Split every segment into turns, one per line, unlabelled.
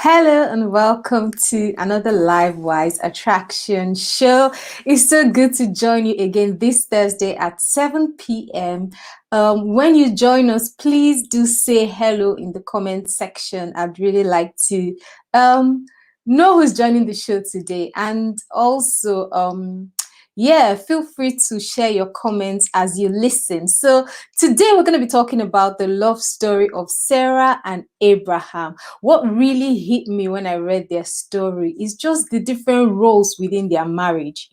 Hello and welcome to another Live Wise Attraction show. It's so good to join you again this Thursday at 7 p.m. When you join us, please do say hello in the comment section. I'd really like to know who's joining the show today. And also, yeah, feel free to share your comments as you listen. So today we're going to be talking about the love story of Sarah and Abraham. What really hit me when I read their story is just the different roles within their marriage,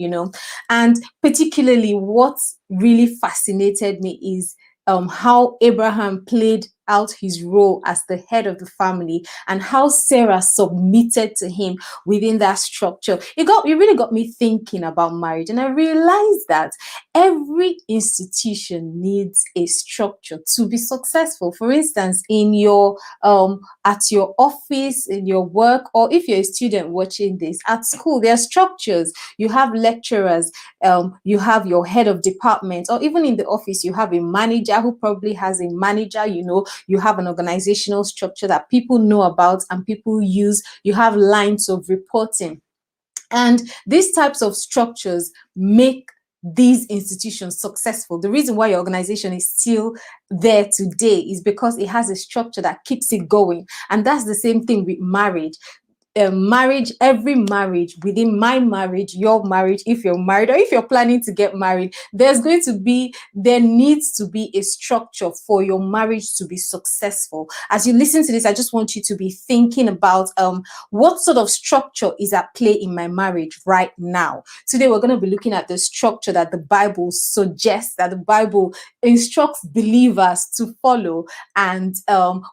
and particularly what really fascinated me is how Abraham played out his role as the head of the family and how Sarah submitted to him within that structure. It really got me thinking about marriage, and I realized that every institution needs a structure to be successful. For instance, in your at your office, in your work, or if you're a student watching this at school, there are structures. You have lecturers, you have your head of department, or even in the office, you have a manager who probably has a manager. You have an organizational structure that people know about and people use. You have lines of reporting. And these types of structures make these institutions successful. The reason why your organization is still there today is because it has a structure that keeps it going. And that's the same thing with marriage. Every marriage, within my marriage, your marriage, if you're married or if you're planning to get married, there needs to be a structure for your marriage to be successful. As you listen to this, I just want you to be thinking about what sort of structure is at play in my marriage right now. Today we're going to be looking at the structure that the Bible suggests, that the Bible instructs believers to follow, and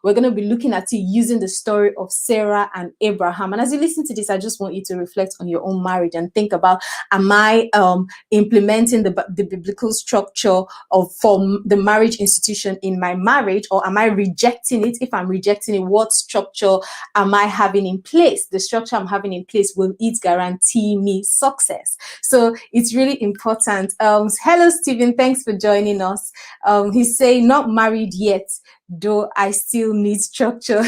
we're going to be looking at it using the story of Sarah and Abraham. And as you listen to this, I just want you to reflect on your own marriage and think about, am I implementing the biblical structure for the marriage institution in my marriage, or am I rejecting it? If I'm rejecting it, what structure am I having in place? The structure I'm having in place, will it guarantee me success? So it's really important. Hello, Stephen. Thanks for joining us. He's saying, not married yet, though I still need structure.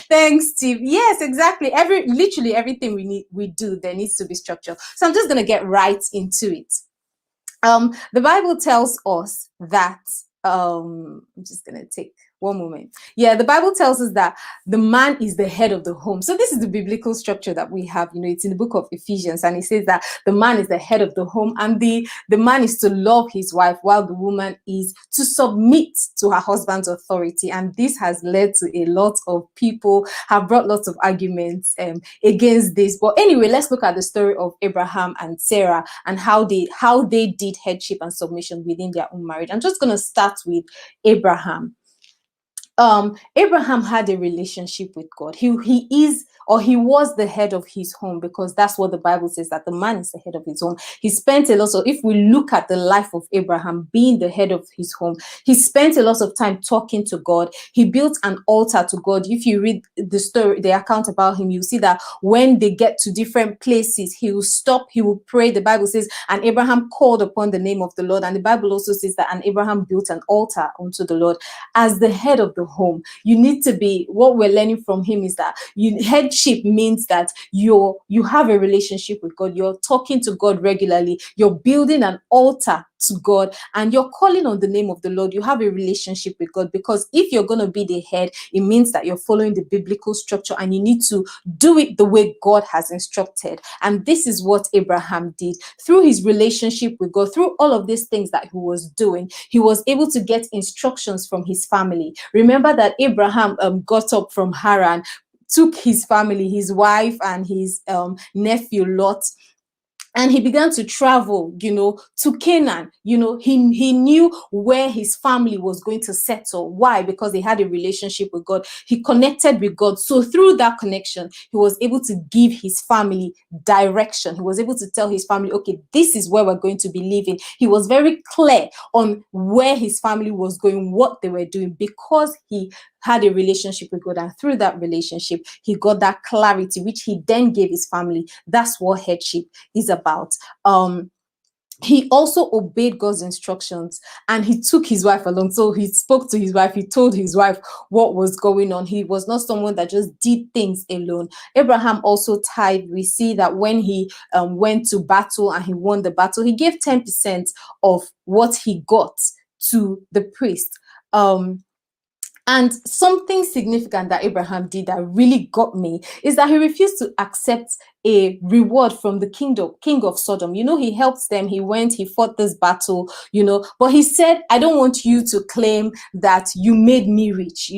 Thanks, Steve. Yes, exactly. Literally everything we do, there needs to be structure. So I'm just going to get right into it. The Bible tells us that, I'm just going to take one moment. Yeah, the Bible tells us that the man is the head of the home. So this is the biblical structure that we have. It's in the book of Ephesians, and it says that the man is the head of the home, and the man is to love his wife, while the woman is to submit to her husband's authority. And this has led to a lot of people have brought lots of arguments against this. But anyway, let's look at the story of Abraham and Sarah and how they did headship and submission within their own marriage. I'm just going to start with Abraham. Abraham had a relationship with God. He was the head of his home, because that's what the Bible says, that the man is the head of his home. He spent a lot of, if we look at the life of Abraham being the head of his home, he spent a lot of time talking to God. He built an altar to God. If you read the story, the account about him, you see that when they get to different places, he will stop, he will pray. The Bible says, and Abraham called upon the name of the Lord. And the Bible also says that, and Abraham built an altar unto the Lord. As the head of the home, you need to be, what we're learning from him is that headship means that you have a relationship with God. You're talking to God regularly. You're building an altar to God, and you're calling on the name of the Lord. You have a relationship with God, because if you're going to be the head, it means that you're following the biblical structure, and you need to do it the way God has instructed. And this is what Abraham did through his relationship with God. Through all of these things that he was doing, he was able to get instructions from his family. Remember that Abraham got up from Haran, took his family, his wife and his nephew Lot, and he began to travel, to Canaan. He knew where his family was going to settle. Why? Because he had a relationship with God. He connected with God. So through that connection, he was able to give his family direction. He was able to tell his family, okay, this is where we're going to be living. He was very clear on where his family was going, what they were doing, because he had a relationship with God. And through that relationship, he got that clarity, which he then gave his family. That's what headship is about. he also obeyed God's instructions, and he took his wife along. So he spoke to his wife, he told his wife what was going on. He was not someone that just did things alone. Abraham also tithed. We see that when he went to battle and he won the battle, he gave 10% of what he got to the priest. And something significant that Abraham did that really got me is that he refused to accept a reward from the king of Sodom. He helped them. He went, he fought this battle, but he said, I don't want you to claim that you made me rich,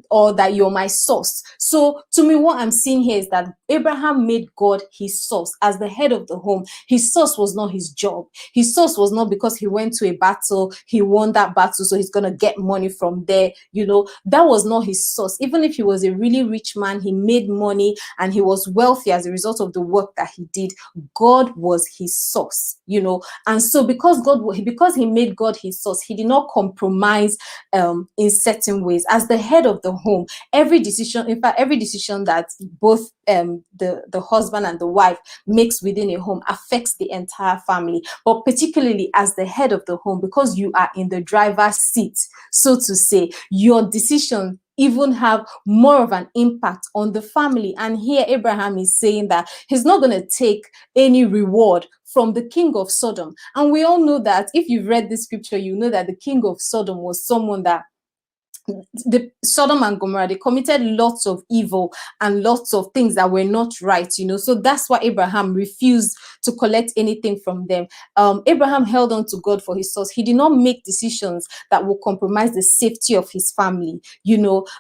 or that you're my source. So to me, what I'm seeing here is that Abraham made God his source as the head of the home. His source was not his job. His source was not because he went to a battle, he won that battle, so he's going to get money from there. That was not his source. Even if he was a really rich man, he made money and he was wealthy as a result of the work that he did, God was his source, and so because he made God his source, he did not compromise in certain ways. As the head of the home, every decision that both the husband and the wife makes within a home affects the entire family, but particularly as the head of the home, because you are in the driver's seat, so to say, your decision even have more of an impact on the family. And here Abraham is saying that he's not going to take any reward from the king of Sodom. And we all know that if you've read this scripture, you know that the king of Sodom was someone that the Sodom and Gomorrah, they committed lots of evil and lots of things that were not right, so that's why Abraham refused to collect anything from them. Abraham held on to God for his source. He did not make decisions that will compromise the safety of his family,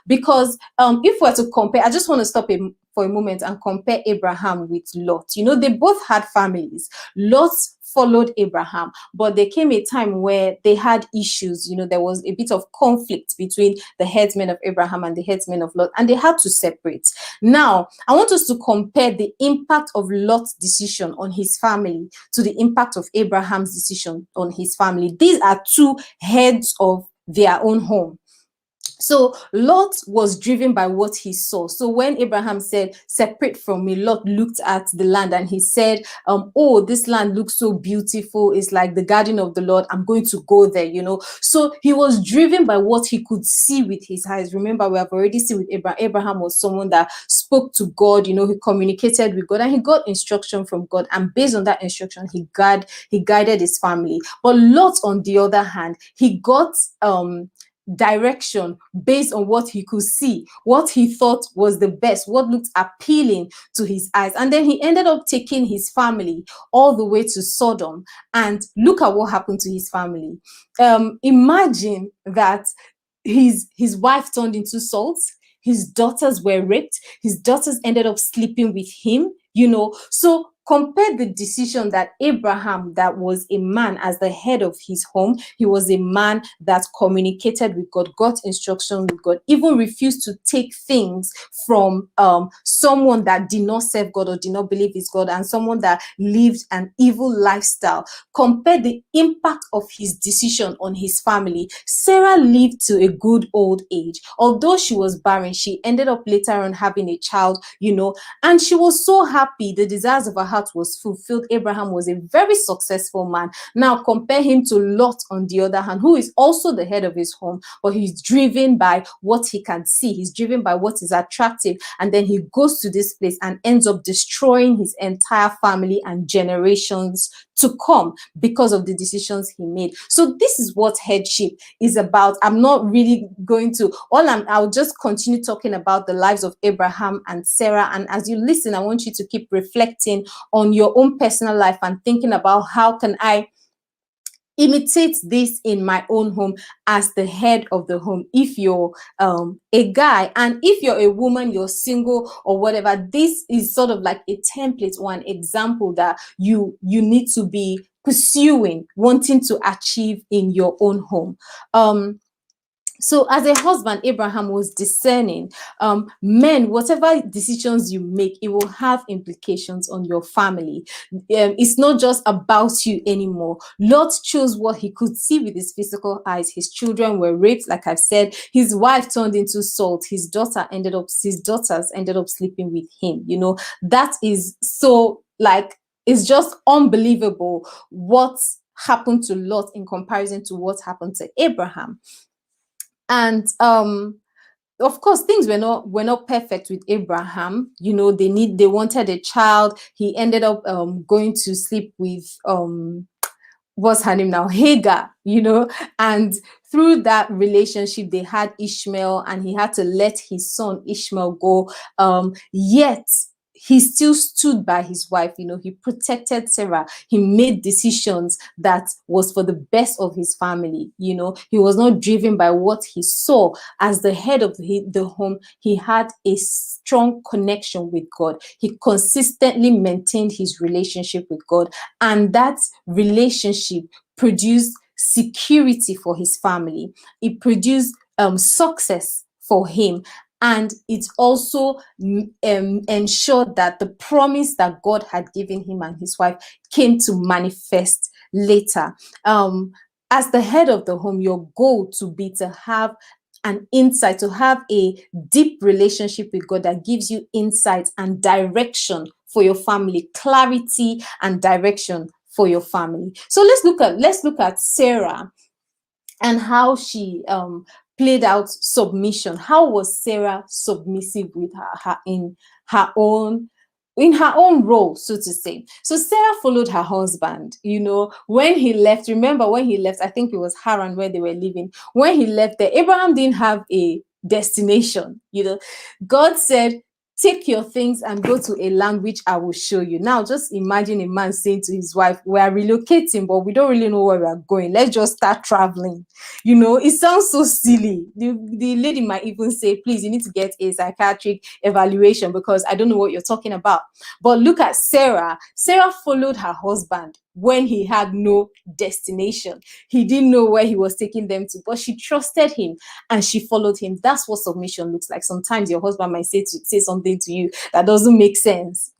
because if we're to compare, I just want to stop for a moment and compare Abraham with Lot. They both had families. Lot followed Abraham, but there came a time where they had issues. There was a bit of conflict between the headsmen of Abraham and the headsmen of Lot, and they had to separate. Now, I want us to compare the impact of Lot's decision on his family to the impact of Abraham's decision on his family. These are two heads of their own home. So Lot was driven by what he saw. So when Abraham said, separate from me, Lot looked at the land and he said, oh, this land looks so beautiful. It's like the garden of the Lord. I'm going to go there, So he was driven by what he could see with his eyes. Remember, we have already seen with Abraham. Abraham was someone that spoke to God, he communicated with God and he got instruction from God. And based on that instruction, he guided his family. But Lot, on the other hand, he got direction based on what he could see, what he thought was the best, what looked appealing to his eyes. And then he ended up taking his family all the way to Sodom. And look at what happened to his family. Imagine that his wife turned into salt, his daughters were raped, his daughters ended up sleeping with him, so compare the decision that Abraham, that was a man as the head of his home, he was a man that communicated with God, got instruction with God, even refused to take things from someone that did not serve God or did not believe his God, and someone that lived an evil lifestyle. Compare the impact of his decision on his family. Sarah lived to a good old age. Although she was barren, she ended up later on having a child, and she was so happy. The desires of her heart was fulfilled. Abraham was a very successful man. Now compare him to Lot, on the other hand, who is also the head of his home, but he's driven by what he can see. He's driven by what is attractive. And then he goes to this place and ends up destroying his entire family and generations to come because of the decisions he made. So this is what headship is about. I'm not really going to, I'll just continue talking about the lives of Abraham and Sarah. And as you listen, I want you to keep reflecting on your own personal life and thinking about how can I imitate this in my own home as the head of the home. If you're a guy, and if you're a woman, you're single or whatever, this is sort of like a template or an example that you need to be pursuing, wanting to achieve in your own home. So as a husband, Abraham was discerning. Men, whatever decisions you make, it will have implications on your family. It's not just about you anymore. Lot chose what he could see with his physical eyes. His children were raped, like I've said. His wife turned into salt. His daughters ended up sleeping with him. That is so, like, It's just unbelievable what happened to Lot in comparison to what happened to Abraham. And of course, things were not perfect with Abraham. They wanted a child. He ended up going to sleep with what's her name now, Hagar, and through that relationship they had Ishmael, and he had to let his son Ishmael go. Yet he still stood by his wife. He protected Sarah. He made decisions that was for the best of his family. He was not driven by what he saw. As the head of the home, he had a strong connection with God. He consistently maintained his relationship with God, and that relationship produced security for his family. It produced success for him. And it also ensured that the promise that God had given him and his wife came to manifest later. As the head of the home, your goal to be to have an insight, to have a deep relationship with God that gives you insight and direction for your family, clarity and direction for your family. So let's look at Sarah and how she played out submission. How was Sarah submissive with her own role, so to say? So Sarah followed her husband. When he left, remember when he left, I think it was Haran where they were living. When he left there, Abraham didn't have a destination. God said, take your things and go to a land which I will show you. Now, just imagine a man saying to his wife, we are relocating, but we don't really know where we are going. Let's just start traveling. It sounds so silly. The lady might even say, please, you need to get a psychiatric evaluation because I don't know what you're talking about. But look at Sarah. Sarah followed her husband when he had no destination. He didn't know where he was taking them to, but she trusted him and she followed him. That's what submission looks like. Sometimes your husband might say something to you that doesn't make sense,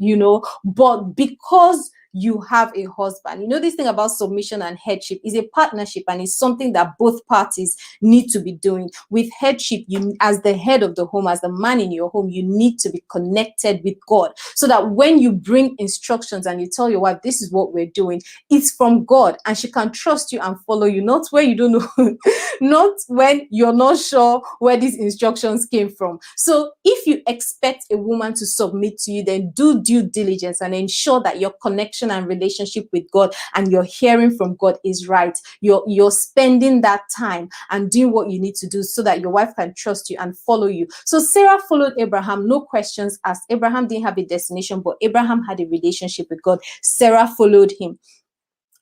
but because you have a husband, this thing about submission and headship is a partnership, and it's something that both parties need to be doing. With headship, you, as the head of the home, as the man in your home, you need to be connected with God, so that when you bring instructions and you tell your wife, this is what we're doing, it's from God and she can trust you and follow you, not where you don't know, not when you're not sure where these instructions came from. So if you expect a woman to submit to you, then do due diligence and ensure that your connection and relationship with God and your hearing from God is right. You're spending that time and doing what you need to do so that your wife can trust you and follow you. So Sarah followed Abraham, no questions asked. Abraham didn't have a destination, but Abraham had a relationship with God. Sarah followed him.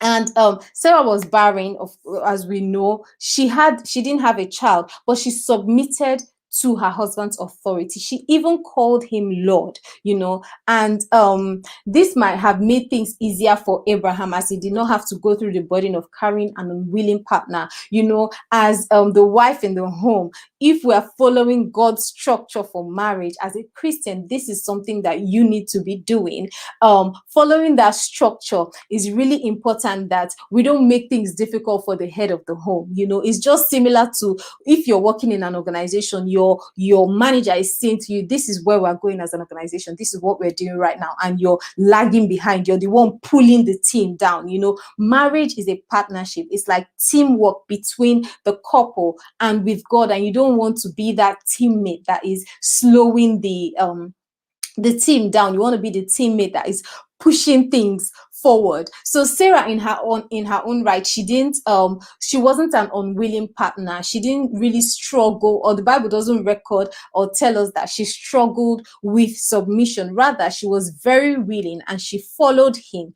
And Sarah was barren, as we know. She didn't have a child, but she submitted to her husband's authority. She even called him Lord, and this might have made things easier for Abraham, as he did not have to go through the burden of carrying an unwilling partner. As the wife in the home, if we are following God's structure for marriage as a Christian, this is something that you need to be doing. Following that structure is really important, that we don't make things difficult for the head of the home. It's just similar to if you're working in an organization, your manager is saying to you, this is where we're going as an organization, this is what we're doing right now, and you're lagging behind, you're the one pulling the team down. Marriage is a partnership. It's like teamwork between the couple and with God, and you don't want to be that teammate that is slowing the team down. You want to be the teammate that is pushing things forward. So Sarah, in her own right, she wasn't an unwilling partner. She didn't really struggle, or the Bible doesn't record or tell us that she struggled with submission. Rather, she was very willing and she followed him,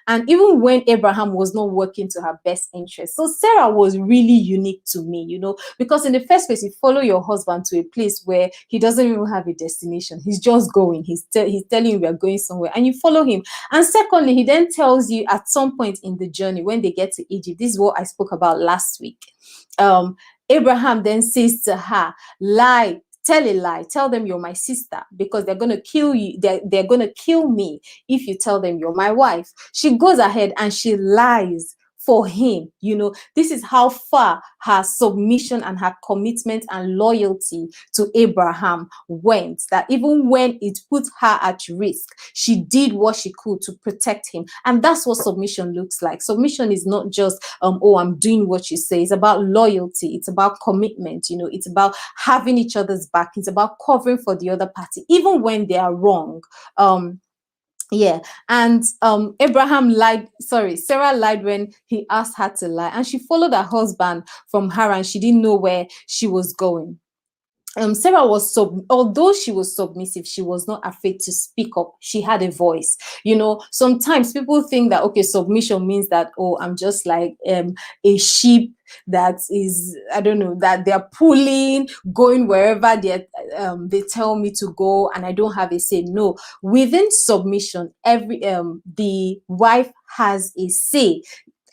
and even when Abraham was not working to her best interest. So Sarah was really unique to me, because in the first place, you follow your husband to a place where he doesn't even have a destination. He's just going. He's telling you we are going somewhere, and you follow him. And secondly, he then tells you at some point in the journey when they get to Egypt, this is what I spoke about last week. Abraham then says to her, tell a lie, tell them you're my sister, because they're going to kill you. They're going to kill me if you tell them you're my wife. She goes ahead and she lies for him. This is how far her submission and her commitment and loyalty to Abraham went, that even when it put her at risk, she did what she could to protect him. And that's what submission looks like. Submission is not just oh, I'm doing what you say. It's about loyalty, it's about commitment, it's about having each other's back, it's about covering for the other party even when they are wrong. Yeah, and Sarah lied when he asked her to lie, and she followed her husband from Haran. She didn't know where she was going. Sarah was although she was submissive, she was not afraid to speak up. She had a voice. Sometimes people think that, okay, submission means that, oh, I'm just like a sheep that is, I don't know, that they're pulling, going wherever they tell me to go, and I don't have a say. No, within submission, the wife has a say.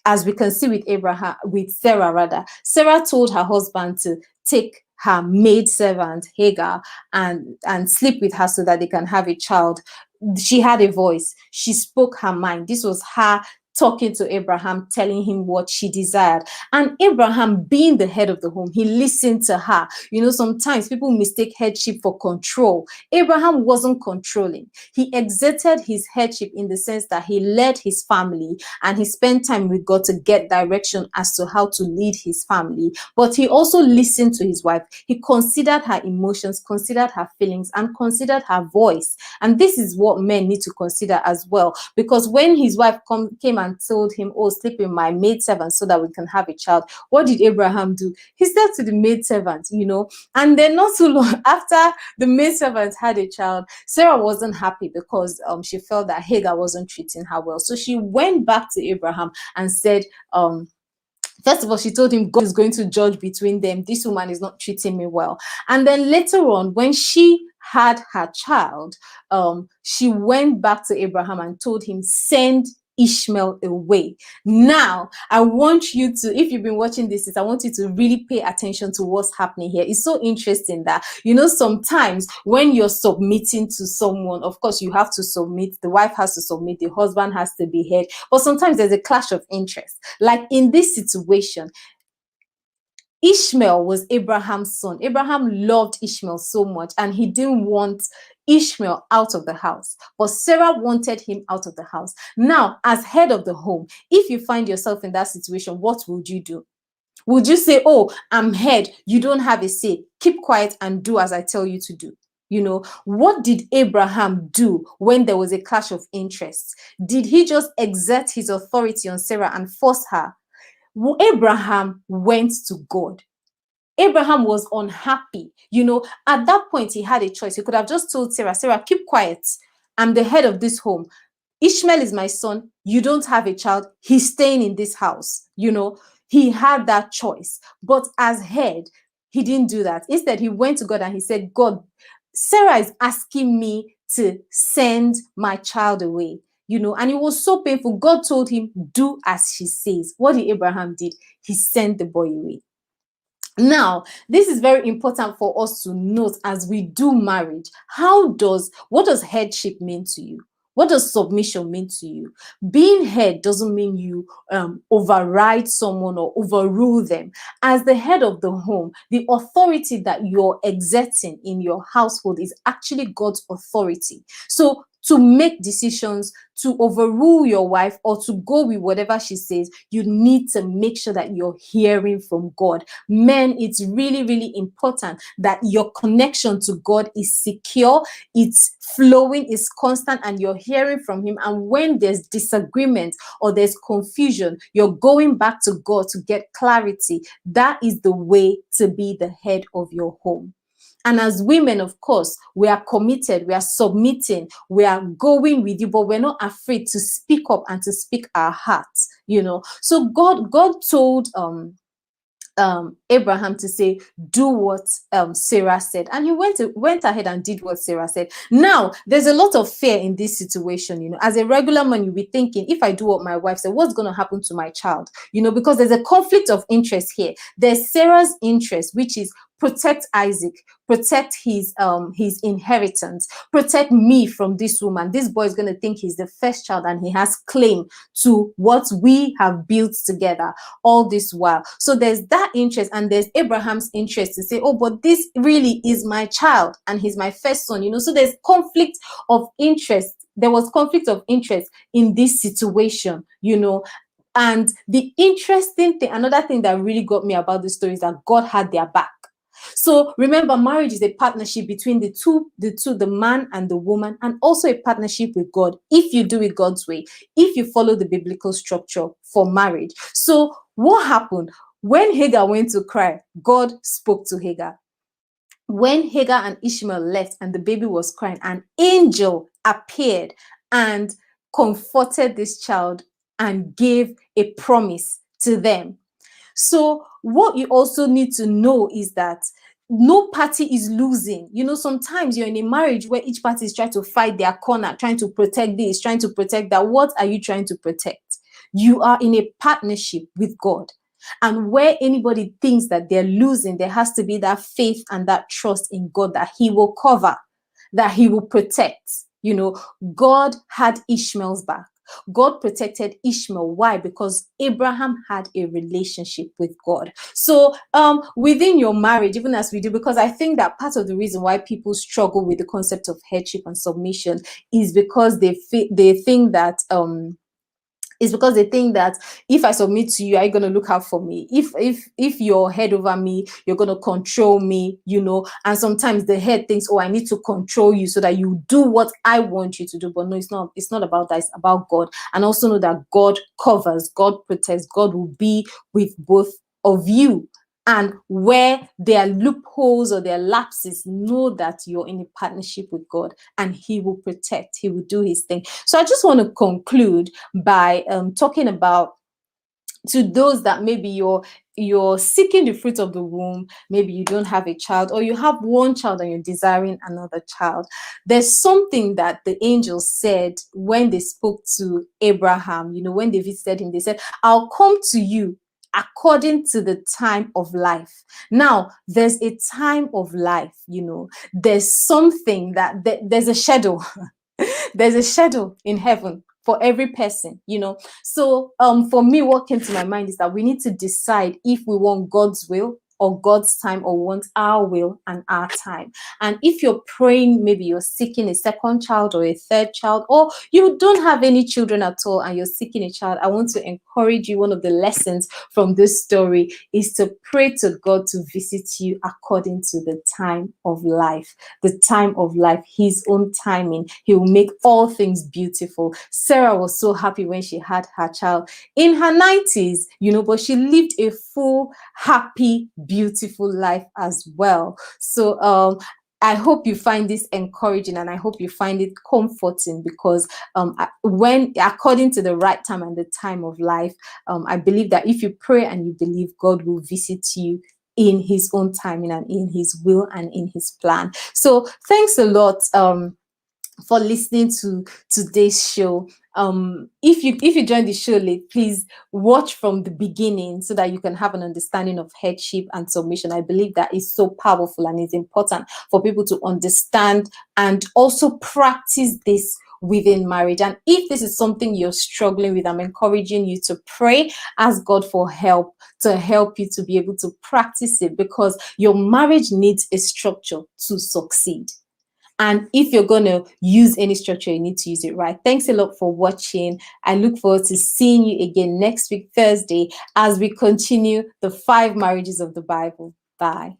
As we can see with Sarah rather. Sarah told her husband to take her maid servant Hagar and sleep with her so that they can have a child. She had a voice. She spoke her mind. This was her talking to Abraham, telling him what she desired. And Abraham, being the head of the home, he listened to her. Sometimes people mistake headship for control. Abraham wasn't controlling. He exerted his headship in the sense that he led his family and he spent time with God to get direction as to how to lead his family. But he also listened to his wife. He considered her emotions, considered her feelings, and considered her voice. And this is what men need to consider as well. Because when his wife came and told him, oh, sleep with my maidservant so that we can have a child, what did Abraham do? He said to the maidservant, and then not too long after the maidservant had a child, Sarah wasn't happy because she felt that Hagar wasn't treating her well. So she went back to Abraham and said, first of all, she told him God is going to judge between them. This woman is not treating me well. And then later on, when she had her child, she went back to Abraham and told him, send Ishmael away. Now, I want you to, if you've been watching this, I want you to really pay attention to what's happening here. It's so interesting that, sometimes when you're submitting to someone, of course, you have to submit. The wife has to submit. The husband has to be head. But sometimes there's a clash of interest. Like in this situation, Ishmael was Abraham's son. Abraham loved Ishmael so much, and he didn't want Ishmael out of the house, but Sarah wanted him out of the house. Now, as head of the home, if you find yourself in that situation, what would you do? Would you say, oh, I'm head, you don't have a say, keep quiet and do as I tell you to do? What did Abraham do when there was a clash of interests? Did he just exert his authority on Sarah and force her? Abraham went to God. Abraham was unhappy. At that point, he had a choice. He could have just told Sarah, keep quiet. I'm the head of this home. Ishmael is my son. You don't have a child. He's staying in this house. He had that choice. But as head, he didn't do that. Instead, he went to God and he said, God, Sarah is asking me to send my child away. And it was so painful. God told him, do as she says. What did Abraham did? He sent the boy away. Now, this is very important for us to note as we do marriage. What does headship mean to you? What does submission mean to you? Being head doesn't mean you override someone or overrule them. As the head of the home, the authority that you're exerting in your household is actually God's authority. So to make decisions, to overrule your wife or to go with whatever she says, you need to make sure that you're hearing from God. Men, it's really, really important that your connection to God is secure, it's flowing, it's constant, and you're hearing from him. And when there's disagreement or there's confusion, you're going back to God to get clarity. That is the way to be the head of your home. And as women, of course, we are committed, we are submitting, we are going with you, but we're not afraid to speak up and to speak our hearts, So God told Abraham to say, do what Sarah said. And he went ahead and did what Sarah said. Now, there's a lot of fear in this situation. As a regular man, you'll be thinking, if I do what my wife said, what's going to happen to my child? Because there's a conflict of interest here. There's Sarah's interest, which is protect Isaac, protect his inheritance, protect me from this woman. This boy is going to think he's the first child and he has claim to what we have built together all this while. So there's that interest, and there's Abraham's interest to say, oh, but this really is my child and he's my first son, so there's conflict of interest. There was conflict of interest in this situation, and the interesting thing, another thing that really got me about this story, is that God had their back. So remember, marriage is a partnership between the man and the woman, and also a partnership with God, if you do it God's way, if you follow the biblical structure for marriage. So what happened? When Hagar went to cry, God spoke to Hagar. When Hagar and Ishmael left and the baby was crying, an angel appeared and comforted this child and gave a promise to them. So what you also need to know is that no party is losing. Sometimes you're in a marriage where each party is trying to fight their corner, trying to protect this, trying to protect that. What are you trying to protect? You are in a partnership with God. And where anybody thinks that they're losing, there has to be that faith and that trust in God that he will cover, that he will protect. God had Ishmael's back. God protected Ishmael. Why? Because Abraham had a relationship with God. So within your marriage, even as we do, because I think that part of the reason why people struggle with the concept of headship and submission is because they think that if I submit to you, are you going to look out for me? If you're head over me, you're going to control me, and sometimes the head thinks, oh, I need to control you so that you do what I want you to do. But no, it's not about that. It's about God. And also know that God covers, God protects, God will be with both of you. And where there are loopholes or there are lapses, know that you're in a partnership with God and he will protect, he will do his thing. So I just want to conclude by talking about, to those that maybe you're seeking the fruit of the womb, maybe you don't have a child, or you have one child and you're desiring another child. There's something that the angels said when they spoke to Abraham, when they visited him. They said, I'll come to you according to the time of life. Now, there's a time of life, there's something there's a shadow. There's a shadow in heaven for every person, So for me, what came to my mind is that we need to decide if we want God's will or God's time, or want our will and our time. And if you're praying, maybe you're seeking a second child or a third child, or you don't have any children at all and you're seeking a child, I want to encourage you. One of the lessons from this story is to pray to God to visit you according to the time of life. The time of life, his own timing. He will make all things beautiful. Sarah was so happy when she had her child in her 90s, but she lived a full, happy, beautiful life as well. So I hope you find this encouraging, and I hope you find it comforting, because when according to the right time and the time of life, I believe that if you pray and you believe, God will visit you in his own timing and in his will and in his plan. So thanks a lot for listening to today's show. If you joined the show late, please watch from the beginning so that you can have an understanding of headship and submission. I believe that is so powerful and it's important for people to understand and also practice this within marriage. And if this is something you're struggling with, I'm encouraging you to pray, ask God for help to help you to be able to practice it, because your marriage needs a structure to succeed. And if you're going to use any structure, you need to use it right. Thanks a lot for watching. I look forward to seeing you again next week, Thursday, as we continue the 5 marriages of the Bible. Bye.